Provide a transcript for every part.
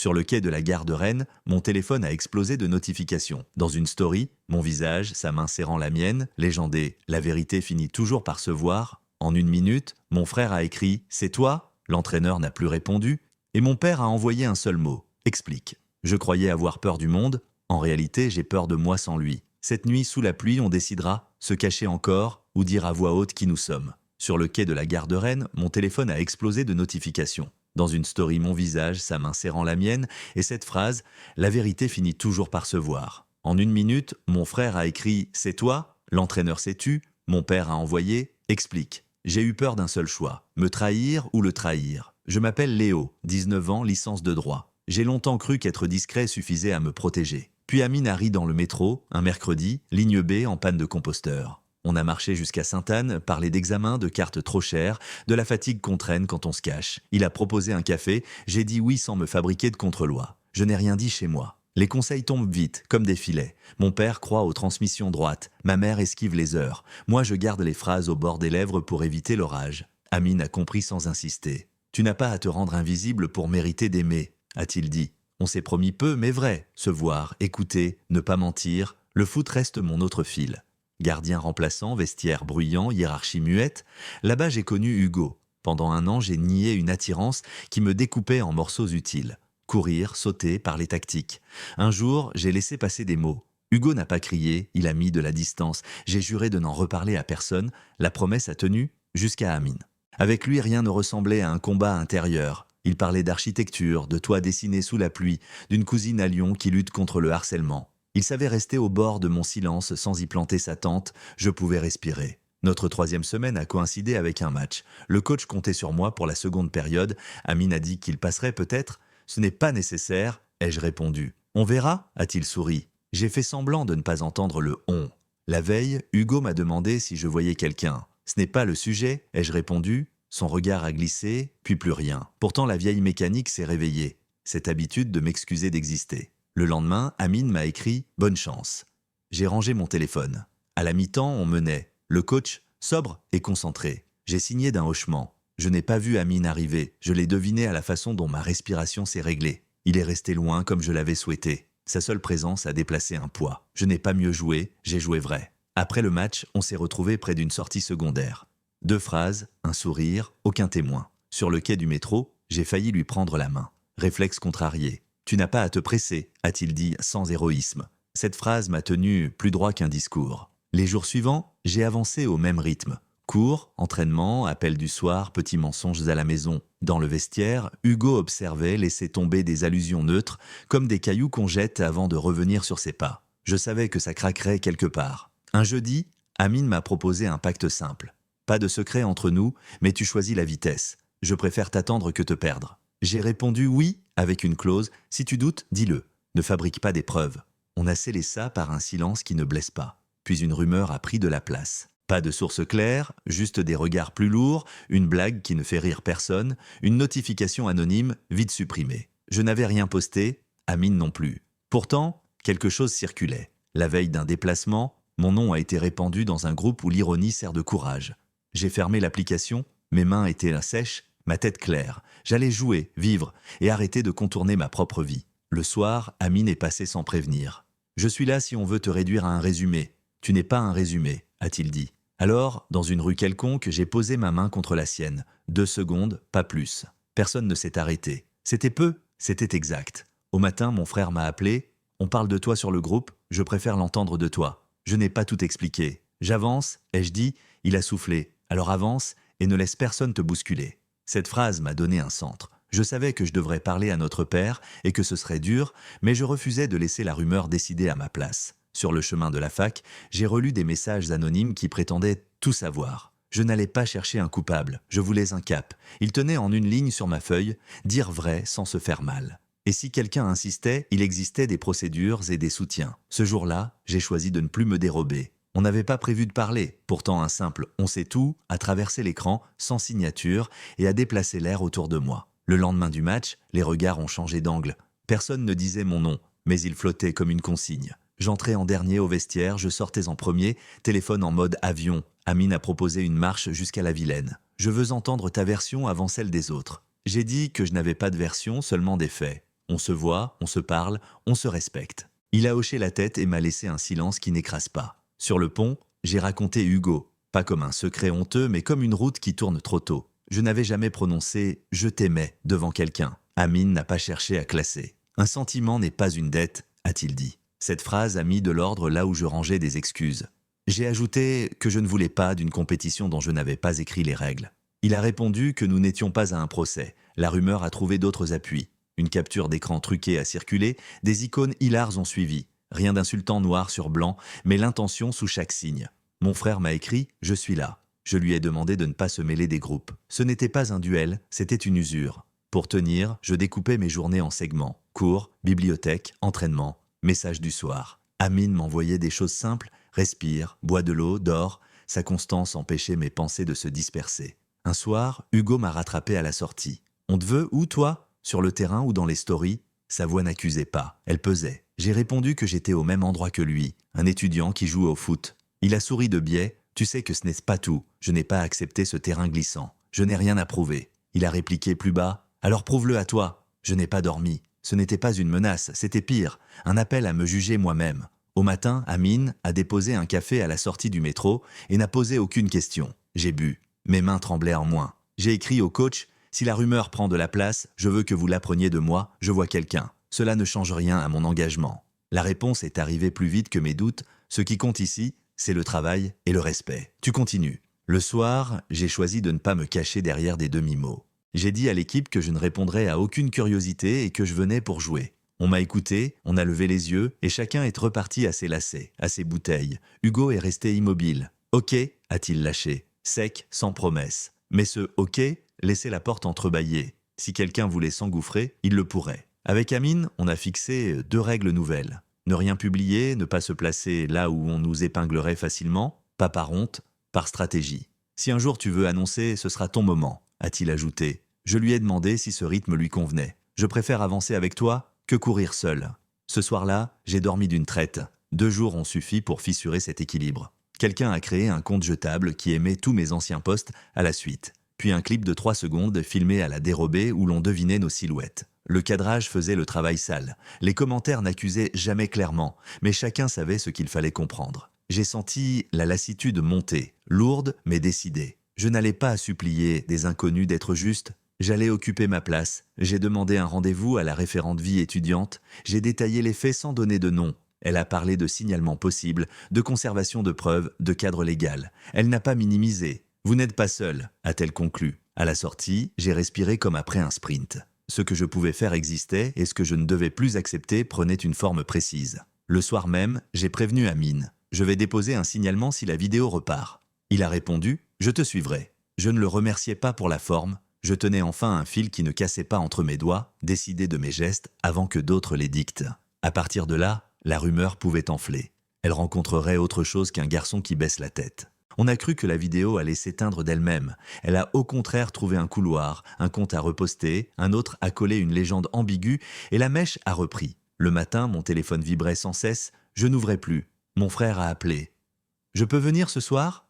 Sur le quai de la gare de Rennes, mon téléphone a explosé de notifications. Dans une story, mon visage, sa main serrant la mienne, légendé « La vérité finit toujours par se voir ». En une minute, mon frère a écrit « C'est toi ?» L'entraîneur n'a plus répondu et mon père a envoyé un seul mot « Explique ». Je croyais avoir peur du monde, en réalité j'ai peur de moi sans lui. Cette nuit, sous la pluie, on décidera, se cacher encore ou dire à voix haute qui nous sommes. Sur le quai de la gare de Rennes, mon téléphone a explosé de notifications. Dans une story, mon visage, sa main serrant la mienne, et cette phrase « La vérité finit toujours par se voir ». En une minute, mon frère a écrit « C'est toi ?» L'entraîneur s'est tu, mon père a envoyé « Explique ». J'ai eu peur d'un seul choix, me trahir ou le trahir. Je m'appelle Léo, 19 ans, licence de droit. J'ai longtemps cru qu'être discret suffisait à me protéger. Puis Amine a ri dans le métro, un mercredi, ligne B en panne de composteur. On a marché jusqu'à Sainte-Anne, parlé d'examens, de cartes trop chères, de la fatigue qu'on traîne quand on se cache. Il a proposé un café, j'ai dit oui sans me fabriquer de contre-loi. Je n'ai rien dit chez moi. Les conseils tombent vite, comme des filets. Mon père croit aux transmissions droites, ma mère esquive les heures. Moi je garde les phrases au bord des lèvres pour éviter l'orage. Amine a compris sans insister. Tu n'as pas à te rendre invisible pour mériter d'aimer, a-t-il dit. On s'est promis peu mais vrai, se voir, écouter, ne pas mentir. Le foot reste mon autre fil. Gardien remplaçant, vestiaire bruyant, hiérarchie muette, là-bas j'ai connu Hugo. Pendant un an, j'ai nié une attirance qui me découpait en morceaux utiles. Courir, sauter, parler tactique. Un jour, j'ai laissé passer des mots. Hugo n'a pas crié, il a mis de la distance. J'ai juré de n'en reparler à personne. La promesse a tenu jusqu'à Amine. Avec lui, rien ne ressemblait à un combat intérieur. Il parlait d'architecture, de toits dessinés sous la pluie, d'une cousine à Lyon qui lutte contre le harcèlement. Il savait rester au bord de mon silence sans y planter sa tente, je pouvais respirer. Notre 3e semaine a coïncidé avec un match. Le coach comptait sur moi pour la seconde période. Amine a dit qu'il passerait peut-être. Ce n'est pas nécessaire, ai-je répondu. On verra, a-t-il souri. J'ai fait semblant de ne pas entendre le « on ». La veille, Hugo m'a demandé si je voyais quelqu'un. Ce n'est pas le sujet, ai-je répondu. Son regard a glissé, puis plus rien. Pourtant la vieille mécanique s'est réveillée. Cette habitude de m'excuser d'exister. Le lendemain, Amine m'a écrit « Bonne chance ». J'ai rangé mon téléphone. À la mi-temps, on menait. Le coach, sobre et concentré. J'ai signé d'un hochement. Je n'ai pas vu Amine arriver. Je l'ai deviné à la façon dont ma respiration s'est réglée. Il est resté loin comme je l'avais souhaité. Sa seule présence a déplacé un poids. Je n'ai pas mieux joué, j'ai joué vrai. Après le match, on s'est retrouvés près d'une sortie secondaire. 2 phrases, un sourire, aucun témoin. Sur le quai du métro, j'ai failli lui prendre la main. Réflexe contrarié. « Tu n'as pas à te presser », a-t-il dit sans héroïsme. Cette phrase m'a tenu plus droit qu'un discours. Les jours suivants, j'ai avancé au même rythme. Cours, entraînement, appel du soir, petits mensonges à la maison. Dans le vestiaire, Hugo observait, laissait tomber des allusions neutres, comme des cailloux qu'on jette avant de revenir sur ses pas. Je savais que ça craquerait quelque part. Un jeudi, Amine m'a proposé un pacte simple. Pas de secret entre nous, mais tu choisis la vitesse. Je préfère t'attendre que te perdre. J'ai répondu oui, avec une clause, si tu doutes, dis-le. Ne fabrique pas des preuves. On a scellé ça par un silence qui ne blesse pas. Puis une rumeur a pris de la place. Pas de source claire, juste des regards plus lourds, une blague qui ne fait rire personne, une notification anonyme vite supprimée. Je n'avais rien posté, Amine non plus. Pourtant, quelque chose circulait. La veille d'un déplacement, mon nom a été répandu dans un groupe où l'ironie sert de courage. J'ai fermé l'application, mes mains étaient sèches, ma tête claire. J'allais jouer, vivre et arrêter de contourner ma propre vie. Le soir, Amine est passé sans prévenir. « Je suis là si on veut te réduire à un résumé. Tu n'es pas un résumé », a-t-il dit. Alors, dans une rue quelconque, j'ai posé ma main contre la sienne. 2 secondes, pas plus. Personne ne s'est arrêté. C'était peu, c'était exact. Au matin, mon frère m'a appelé. « On parle de toi sur le groupe, je préfère l'entendre de toi. » Je n'ai pas tout expliqué. « J'avance, ai-je dit ?» Il a soufflé. « Alors avance et ne laisse personne te bousculer. » Cette phrase m'a donné un centre. Je savais que je devrais parler à notre père et que ce serait dur, mais je refusais de laisser la rumeur décider à ma place. Sur le chemin de la fac, j'ai relu des messages anonymes qui prétendaient tout savoir. Je n'allais pas chercher un coupable, je voulais un cap. Il tenait en une ligne sur ma feuille, dire vrai sans se faire mal. Et si quelqu'un insistait, il existait des procédures et des soutiens. Ce jour-là, j'ai choisi de ne plus me dérober. On n'avait pas prévu de parler, pourtant un simple « on sait tout » a traversé l'écran, sans signature, et a déplacé l'air autour de moi. Le lendemain du match, les regards ont changé d'angle. Personne ne disait mon nom, mais il flottait comme une consigne. J'entrais en dernier au vestiaire, je sortais en premier, téléphone en mode avion. Amine a proposé une marche jusqu'à la Vilaine. « Je veux entendre ta version avant celle des autres. » J'ai dit que je n'avais pas de version, seulement des faits. On se voit, on se parle, on se respecte. Il a hoché la tête et m'a laissé un silence qui n'écrase pas. Sur le pont, j'ai raconté Hugo, pas comme un secret honteux, mais comme une route qui tourne trop tôt. Je n'avais jamais prononcé « je t'aimais » devant quelqu'un. Amine n'a pas cherché à classer. Un sentiment n'est pas une dette, a-t-il dit. Cette phrase a mis de l'ordre là où je rangeais des excuses. J'ai ajouté que je ne voulais pas d'une compétition dont je n'avais pas écrit les règles. Il a répondu que nous n'étions pas à un procès. La rumeur a trouvé d'autres appuis. Une capture d'écran truquée a circulé, des icônes hilars ont suivi. Rien d'insultant noir sur blanc, mais l'intention sous chaque signe. Mon frère m'a écrit « Je suis là ». Je lui ai demandé de ne pas se mêler des groupes. Ce n'était pas un duel, c'était une usure. Pour tenir, je découpais mes journées en segments. Cours, bibliothèque, entraînement, message du soir. Amine m'envoyait des choses simples, respire, bois de l'eau, dors. Sa constance empêchait mes pensées de se disperser. Un soir, Hugo m'a rattrapé à la sortie. « On te veut où, toi ? Sur le terrain ou dans les stories ?» Sa voix n'accusait pas, elle pesait. J'ai répondu que j'étais au même endroit que lui, un étudiant qui joue au foot. Il a souri de biais. « Tu sais que ce n'est pas tout, je n'ai pas accepté ce terrain glissant. Je n'ai rien à prouver. » Il a répliqué plus bas. « Alors prouve-le à toi. » Je n'ai pas dormi. Ce n'était pas une menace, c'était pire, un appel à me juger moi-même. Au matin, Amine a déposé un café à la sortie du métro et n'a posé aucune question. J'ai bu. Mes mains tremblaient en moins. J'ai écrit au coach « Si la rumeur prend de la place, je veux que vous l'appreniez de moi, je vois quelqu'un. Cela ne change rien à mon engagement. » La réponse est arrivée plus vite que mes doutes. Ce qui compte ici, c'est le travail et le respect. Tu continues. Le soir, j'ai choisi de ne pas me cacher derrière des demi-mots. J'ai dit à l'équipe que je ne répondrais à aucune curiosité et que je venais pour jouer. On m'a écouté, on a levé les yeux et chacun est reparti à ses lacets, à ses bouteilles. Hugo est resté immobile. « Ok » a-t-il lâché, sec, sans promesse. Mais ce « ok » laissait la porte entrebâillée. Si quelqu'un voulait s'engouffrer, il le pourrait. Avec Amine, on a fixé 2 règles nouvelles. Ne rien publier, ne pas se placer là où on nous épinglerait facilement, pas par honte, par stratégie. Si un jour tu veux annoncer, ce sera ton moment, a-t-il ajouté. Je lui ai demandé si ce rythme lui convenait. Je préfère avancer avec toi que courir seul. Ce soir-là, j'ai dormi d'une traite. 2 jours ont suffi pour fissurer cet équilibre. Quelqu'un a créé un compte jetable qui émet tous mes anciens posts à la suite. Puis un clip de 3 secondes filmé à la dérobée où l'on devinait nos silhouettes. Le cadrage faisait le travail sale. Les commentaires n'accusaient jamais clairement, mais chacun savait ce qu'il fallait comprendre. J'ai senti la lassitude monter, lourde mais décidée. Je n'allais pas supplier des inconnus d'être justes. J'allais occuper ma place. J'ai demandé un rendez-vous à la référente vie étudiante. J'ai détaillé les faits sans donner de nom. Elle a parlé de signalement possible, de conservation de preuves, de cadre légal. Elle n'a pas minimisé. « Vous n'êtes pas seul », a-t-elle conclu. À la sortie, j'ai respiré comme après un sprint. Ce que je pouvais faire existait et ce que je ne devais plus accepter prenait une forme précise. Le soir même, j'ai prévenu Amine. Je vais déposer un signalement si la vidéo repart. Il a répondu « Je te suivrai ». Je ne le remerciais pas pour la forme. Je tenais enfin un fil qui ne cassait pas entre mes doigts, décidé de mes gestes avant que d'autres les dictent. À partir de là, la rumeur pouvait enfler. Elle rencontrerait autre chose qu'un garçon qui baisse la tête. On a cru que la vidéo allait s'éteindre d'elle-même. Elle a au contraire trouvé un couloir, un compte à reposter, un autre à coller une légende ambiguë, et la mèche a repris. Le matin, mon téléphone vibrait sans cesse, je n'ouvrais plus. Mon frère a appelé. « Je peux venir ce soir ?»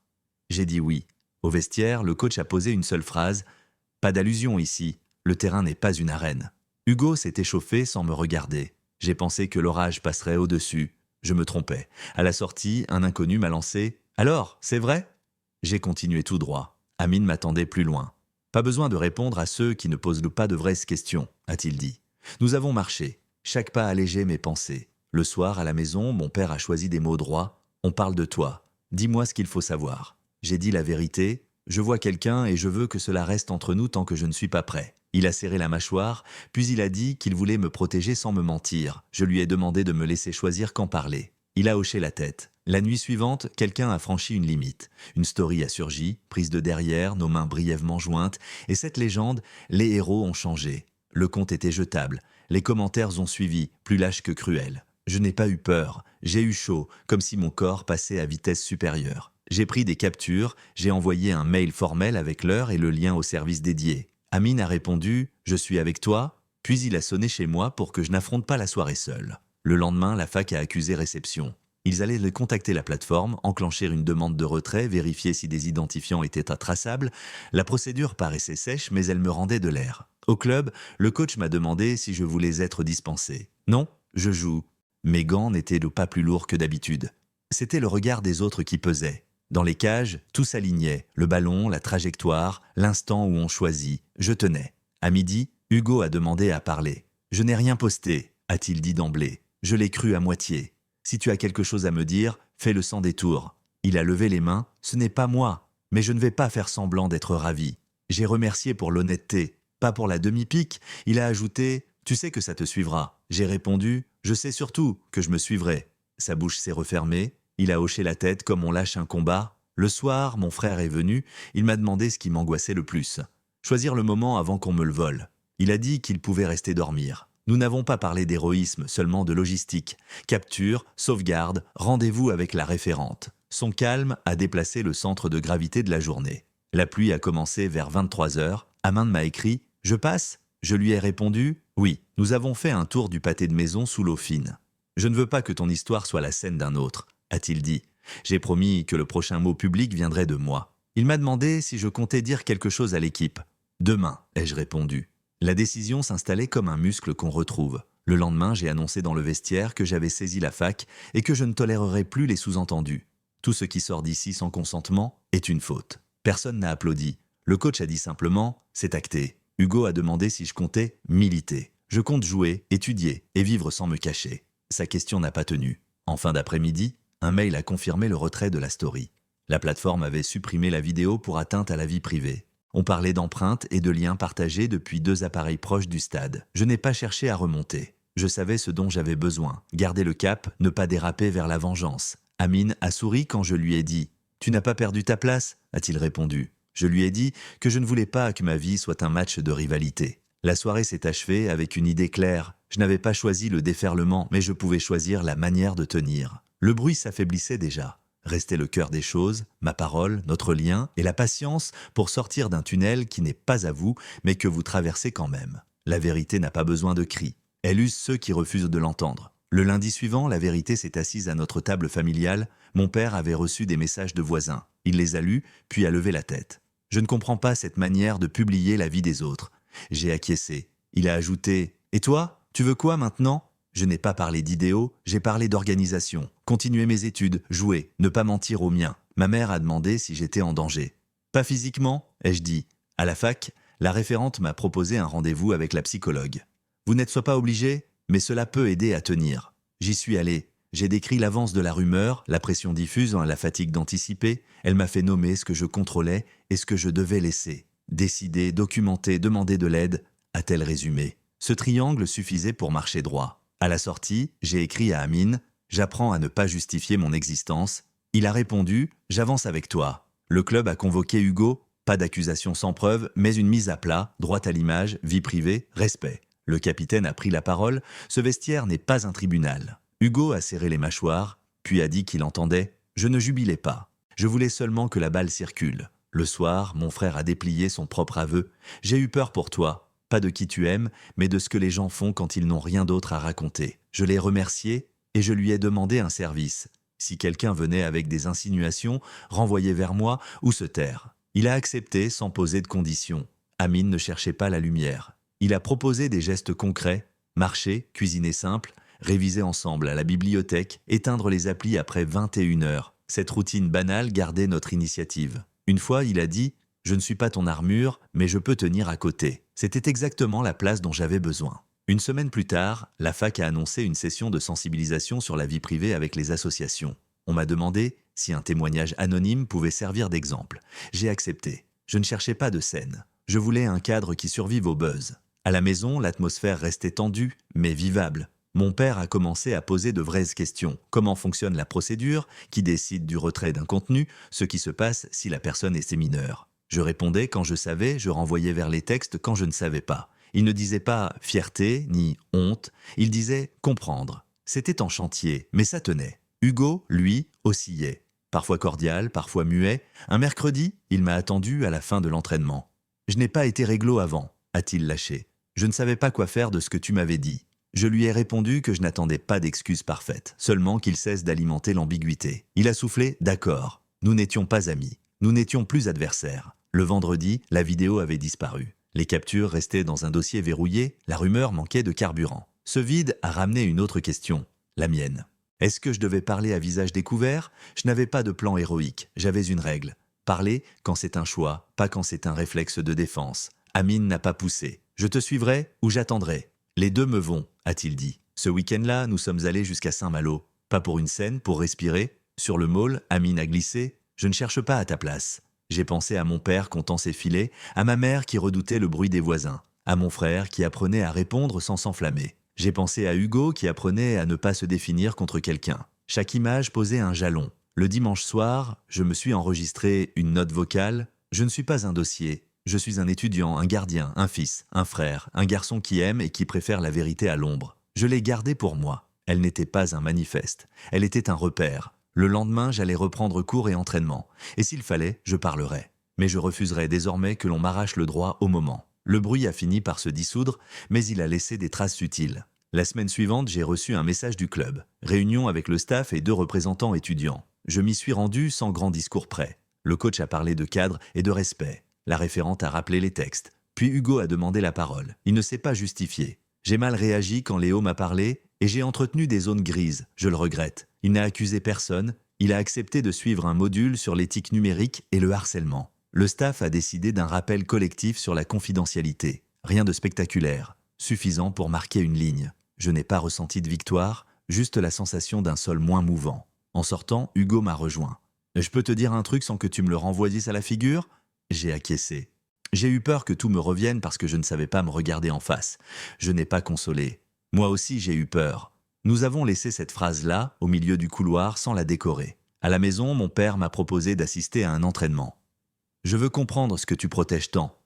J'ai dit oui. Au vestiaire, le coach a posé une seule phrase. « Pas d'allusion ici, le terrain n'est pas une arène. » Hugo s'est échauffé sans me regarder. J'ai pensé que l'orage passerait au-dessus. Je me trompais. À la sortie, un inconnu m'a lancé « Alors, c'est vrai ?» J'ai continué tout droit. Amine m'attendait plus loin. « Pas besoin de répondre à ceux qui ne posent pas de vraies questions, » a-t-il dit. Nous avons marché. Chaque pas allégeait mes pensées. Le soir, à la maison, mon père a choisi des mots droits. « On parle de toi. Dis-moi ce qu'il faut savoir. » J'ai dit la vérité. Je vois quelqu'un et je veux que cela reste entre nous tant que je ne suis pas prêt. Il a serré la mâchoire, puis il a dit qu'il voulait me protéger sans me mentir. Je lui ai demandé de me laisser choisir quand parler. Il a hoché la tête. La nuit suivante, quelqu'un a franchi une limite. Une story a surgi, prise de derrière, nos mains brièvement jointes, et cette légende, les héros ont changé. Le compte était jetable. Les commentaires ont suivi, plus lâches que cruels. Je n'ai pas eu peur. J'ai eu chaud, comme si mon corps passait à vitesse supérieure. J'ai pris des captures, j'ai envoyé un mail formel avec l'heure et le lien au service dédié. Amine a répondu « Je suis avec toi », puis il a sonné chez moi pour que je n'affronte pas la soirée seule. Le lendemain, la fac a accusé réception. Ils allaient contacter la plateforme, enclencher une demande de retrait, vérifier si des identifiants étaient traçables. La procédure paraissait sèche, mais elle me rendait de l'air. Au club, le coach m'a demandé si je voulais être dispensé. Non, je joue. Mes gants n'étaient pas plus lourds que d'habitude. C'était le regard des autres qui pesait. Dans les cages, tout s'alignait. Le ballon, la trajectoire, l'instant où on choisit. Je tenais. À midi, Hugo a demandé à parler. Je n'ai rien posté, a-t-il dit d'emblée. Je l'ai cru à moitié. Si tu as quelque chose à me dire, fais-le sans détour. Il a levé les mains. Ce n'est pas moi. Mais je ne vais pas faire semblant d'être ravi. J'ai remercié pour l'honnêteté, pas pour la demi-pique. Il a ajouté « Tu sais que ça te suivra ». J'ai répondu « Je sais surtout que je me suivrai ». Sa bouche s'est refermée. Il a hoché la tête comme on lâche un combat. Le soir, mon frère est venu. Il m'a demandé ce qui m'angoissait le plus. Choisir le moment avant qu'on me le vole. Il a dit qu'il pouvait rester dormir. Nous n'avons pas parlé d'héroïsme, seulement de logistique. Capture, sauvegarde, rendez-vous avec la référente. Son calme a déplacé le centre de gravité de la journée. La pluie a commencé vers 23 heures. Amand m'a écrit « Je passe ?» Je lui ai répondu « Oui, nous avons fait un tour du pâté de maison sous l'eau fine. Je ne veux pas que ton histoire soit la scène d'un autre, a-t-il dit. J'ai promis que le prochain mot public viendrait de moi. Il m'a demandé si je comptais dire quelque chose à l'équipe. Demain, ai-je répondu. La décision s'installait comme un muscle qu'on retrouve. Le lendemain, j'ai annoncé dans le vestiaire que j'avais saisi la fac et que je ne tolérerais plus les sous-entendus. Tout ce qui sort d'ici sans consentement est une faute. Personne n'a applaudi. Le coach a dit simplement « C'est acté ». Hugo a demandé si je comptais militer. Je compte jouer, étudier et vivre sans me cacher. Sa question n'a pas tenu. En fin d'après-midi, un mail a confirmé le retrait de la story. La plateforme avait supprimé la vidéo pour atteinte à la vie privée. On parlait d'empreintes et de liens partagés depuis 2 appareils proches du stade. Je n'ai pas cherché à remonter. Je savais ce dont j'avais besoin. Garder le cap, ne pas déraper vers la vengeance. Amine a souri quand je lui ai dit « Tu n'as pas perdu ta place ?» a-t-il répondu. Je lui ai dit que je ne voulais pas que ma vie soit un match de rivalité. La soirée s'est achevée avec une idée claire. Je n'avais pas choisi le déferlement, mais je pouvais choisir la manière de tenir. Le bruit s'affaiblissait déjà. Restait le cœur des choses, ma parole, notre lien et la patience pour sortir d'un tunnel qui n'est pas à vous, mais que vous traversez quand même. La vérité n'a pas besoin de cris. Elle use ceux qui refusent de l'entendre. Le lundi suivant, la vérité s'est assise à notre table familiale. Mon père avait reçu des messages de voisins. Il les a lus, puis a levé la tête. Je ne comprends pas cette manière de publier la vie des autres. J'ai acquiescé. Il a ajouté « Et toi, tu veux quoi maintenant ?» Je n'ai pas parlé d'idéaux, j'ai parlé d'organisation. Continuer mes études, jouer, ne pas mentir aux miens. Ma mère a demandé si j'étais en danger. Pas physiquement, ai-je dit. À la fac, la référente m'a proposé un rendez-vous avec la psychologue. Vous n'êtes soit pas obligé, mais cela peut aider à tenir. J'y suis allé. J'ai décrit l'avance de la rumeur, la pression diffuse, la fatigue d'anticiper. Elle m'a fait nommer ce que je contrôlais et ce que je devais laisser. Décider, documenter, demander de l'aide, a-t-elle résumé. Ce triangle suffisait pour marcher droit. À la sortie, j'ai écrit à Amine « J'apprends à ne pas justifier mon existence ». Il a répondu « J'avance avec toi ». Le club a convoqué Hugo, pas d'accusation sans preuve, mais une mise à plat, droit à l'image, vie privée, respect. Le capitaine a pris la parole « Ce vestiaire n'est pas un tribunal ». Hugo a serré les mâchoires, puis a dit qu'il entendait « Je ne jubilais pas. Je voulais seulement que la balle circule ». Le soir, mon frère a déplié son propre aveu « J'ai eu peur pour toi ». Pas de qui tu aimes, mais de ce que les gens font quand ils n'ont rien d'autre à raconter. Je l'ai remercié et je lui ai demandé un service. Si quelqu'un venait avec des insinuations, renvoyer vers moi ou se taire. Il a accepté sans poser de conditions. Amine ne cherchait pas la lumière. Il a proposé des gestes concrets, marcher, cuisiner simple, réviser ensemble à la bibliothèque, éteindre les applis après 21 heures. Cette routine banale gardait notre initiative. Une fois, il a dit « Je ne suis pas ton armure, mais je peux tenir à côté ». C'était exactement la place dont j'avais besoin. Une semaine plus tard, la fac a annoncé une session de sensibilisation sur la vie privée avec les associations. On m'a demandé si un témoignage anonyme pouvait servir d'exemple. J'ai accepté. Je ne cherchais pas de scène. Je voulais un cadre qui survive au buzz. À la maison, l'atmosphère restait tendue, mais vivable. Mon père a commencé à poser de vraies questions. Comment fonctionne la procédure? Qui décide du retrait d'un contenu? Ce qui se passe si la personne est mineure. Je répondais quand je savais, je renvoyais vers les textes quand je ne savais pas. Il ne disait pas fierté ni honte, il disait comprendre. C'était en chantier, mais ça tenait. Hugo, lui, oscillait. Parfois cordial, parfois muet. Un mercredi, il m'a attendu à la fin de l'entraînement. Je n'ai pas été réglo avant, a-t-il lâché. Je ne savais pas quoi faire de ce que tu m'avais dit. Je lui ai répondu que je n'attendais pas d'excuses parfaites, seulement qu'il cesse d'alimenter l'ambiguïté. Il a soufflé « d'accord ». Nous n'étions pas amis, nous n'étions plus adversaires. Le vendredi, la vidéo avait disparu. Les captures restaient dans un dossier verrouillé, la rumeur manquait de carburant. Ce vide a ramené une autre question, la mienne. Est-ce que je devais parler à visage découvert? Je n'avais pas de plan héroïque, j'avais une règle. Parler quand c'est un choix, pas quand c'est un réflexe de défense. Amine n'a pas poussé. Je te suivrai ou j'attendrai. Les deux me vont, a-t-il dit. Ce week-end-là, nous sommes allés jusqu'à Saint-Malo. Pas pour une scène, pour respirer. Sur le môle, Amine a glissé. Je ne cherche pas à ta place. J'ai pensé à mon père comptant ses filets, à ma mère qui redoutait le bruit des voisins, à mon frère qui apprenait à répondre sans s'enflammer. J'ai pensé à Hugo qui apprenait à ne pas se définir contre quelqu'un. Chaque image posait un jalon. Le dimanche soir, je me suis enregistré une note vocale. Je ne suis pas un dossier. Je suis un étudiant, un gardien, un fils, un frère, un garçon qui aime et qui préfère la vérité à l'ombre. Je l'ai gardée pour moi. Elle n'était pas un manifeste. Elle était un repère. Le lendemain, j'allais reprendre cours et entraînement. Et s'il fallait, je parlerais. Mais je refuserais désormais que l'on m'arrache le droit au moment. Le bruit a fini par se dissoudre, mais il a laissé des traces utiles. La semaine suivante, j'ai reçu un message du club. Réunion avec le staff et 2 représentants étudiants. Je m'y suis rendu sans grand discours près. Le coach a parlé de cadre et de respect. La référente a rappelé les textes. Puis Hugo a demandé la parole. Il ne s'est pas justifié. J'ai mal réagi quand Léo m'a parlé et j'ai entretenu des zones grises. Je le regrette. Il n'a accusé personne. Il a accepté de suivre un module sur l'éthique numérique et le harcèlement. Le staff a décidé d'un rappel collectif sur la confidentialité. Rien de spectaculaire. Suffisant pour marquer une ligne. Je n'ai pas ressenti de victoire, juste la sensation d'un sol moins mouvant. En sortant, Hugo m'a rejoint. « Je peux te dire un truc sans que tu me le renvoyies à la figure ?» J'ai acquiescé. J'ai eu peur que tout me revienne parce que je ne savais pas me regarder en face. Je n'ai pas consolé. Moi aussi j'ai eu peur. Nous avons laissé cette phrase-là, au milieu du couloir, sans la décorer. À la maison, mon père m'a proposé d'assister à un entraînement. « Je veux comprendre ce que tu protèges tant. »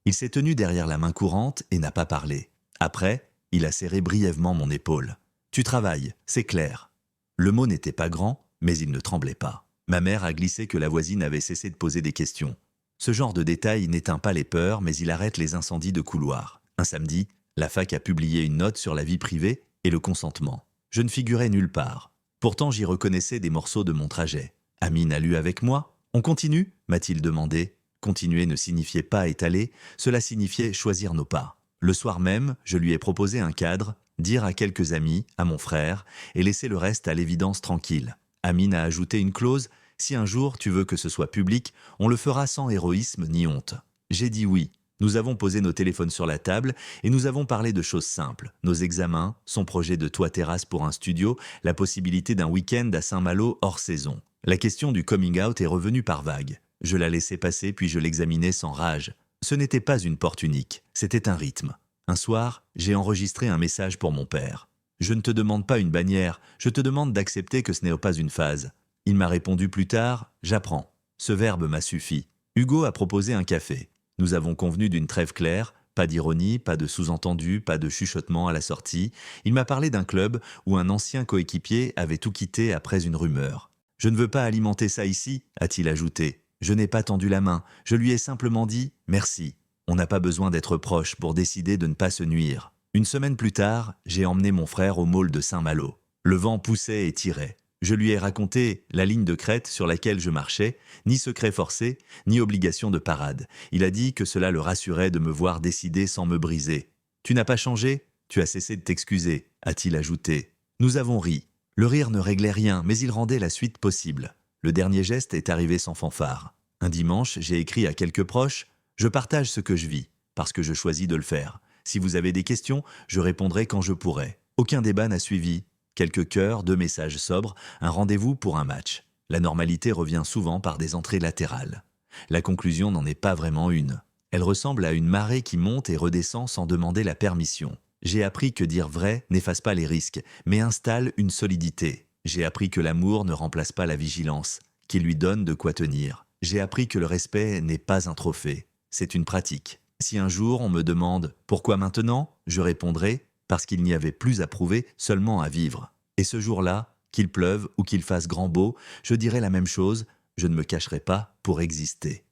Il s'est tenu derrière la main courante et n'a pas parlé. Après, il a serré brièvement mon épaule. « Tu travailles, c'est clair. » Le mot n'était pas grand, mais il ne tremblait pas. Ma mère a glissé que la voisine avait cessé de poser des questions. Ce genre de détail n'éteint pas les peurs, mais il arrête les incendies de couloir. Un samedi, la fac a publié une note sur la vie privée et le consentement. Je ne figurais nulle part. Pourtant, j'y reconnaissais des morceaux de mon trajet. Amine a lu avec moi. « On continue ?» m'a-t-il demandé. Continuer ne signifiait pas étaler, cela signifiait choisir nos pas. Le soir même, je lui ai proposé un cadre, dire à quelques amis, à mon frère, et laisser le reste à l'évidence tranquille. Amine a ajouté une clause. Si un jour tu veux que ce soit public, on le fera sans héroïsme ni honte. J'ai dit oui. Nous avons posé nos téléphones sur la table et nous avons parlé de choses simples. Nos examens, son projet de toit-terrasse pour un studio, la possibilité d'un week-end à Saint-Malo hors saison. La question du coming out est revenue par vagues. Je la laissais passer puis je l'examinais sans rage. Ce n'était pas une porte unique, c'était un rythme. Un soir, j'ai enregistré un message pour mon père. « Je ne te demande pas une bannière, je te demande d'accepter que ce n'est pas une phase. » Il m'a répondu plus tard « J'apprends ». Ce verbe m'a suffi. Hugo a proposé un café. Nous avons convenu d'une trêve claire, pas d'ironie, pas de sous-entendu, pas de chuchotement à la sortie. Il m'a parlé d'un club où un ancien coéquipier avait tout quitté après une rumeur. « Je ne veux pas alimenter ça ici », a-t-il ajouté. Je n'ai pas tendu la main, je lui ai simplement dit « merci ». On n'a pas besoin d'être proche pour décider de ne pas se nuire. Une semaine plus tard, j'ai emmené mon frère au môle de Saint-Malo. Le vent poussait et tirait. Je lui ai raconté la ligne de crête sur laquelle je marchais, ni secret forcé, ni obligation de parade. Il a dit que cela le rassurait de me voir décider sans me briser. « Tu n'as pas changé ? Tu as cessé de t'excuser », a-t-il ajouté. Nous avons ri. Le rire ne réglait rien, mais il rendait la suite possible. Le dernier geste est arrivé sans fanfare. Un dimanche, j'ai écrit à quelques proches « Je partage ce que je vis, parce que je choisis de le faire. Si vous avez des questions, je répondrai quand je pourrai. » Aucun débat n'a suivi. Quelques cœurs, 2 messages sobres, un rendez-vous pour un match. La normalité revient souvent par des entrées latérales. La conclusion n'en est pas vraiment une. Elle ressemble à une marée qui monte et redescend sans demander la permission. J'ai appris que dire vrai n'efface pas les risques, mais installe une solidité. J'ai appris que l'amour ne remplace pas la vigilance, qu'il lui donne de quoi tenir. J'ai appris que le respect n'est pas un trophée, c'est une pratique. Si un jour on me demande « Pourquoi maintenant ?», je répondrai « Parce qu'il n'y avait plus à prouver, seulement à vivre ». Et ce jour-là, qu'il pleuve ou qu'il fasse grand beau, je dirai la même chose, je ne me cacherai pas pour exister.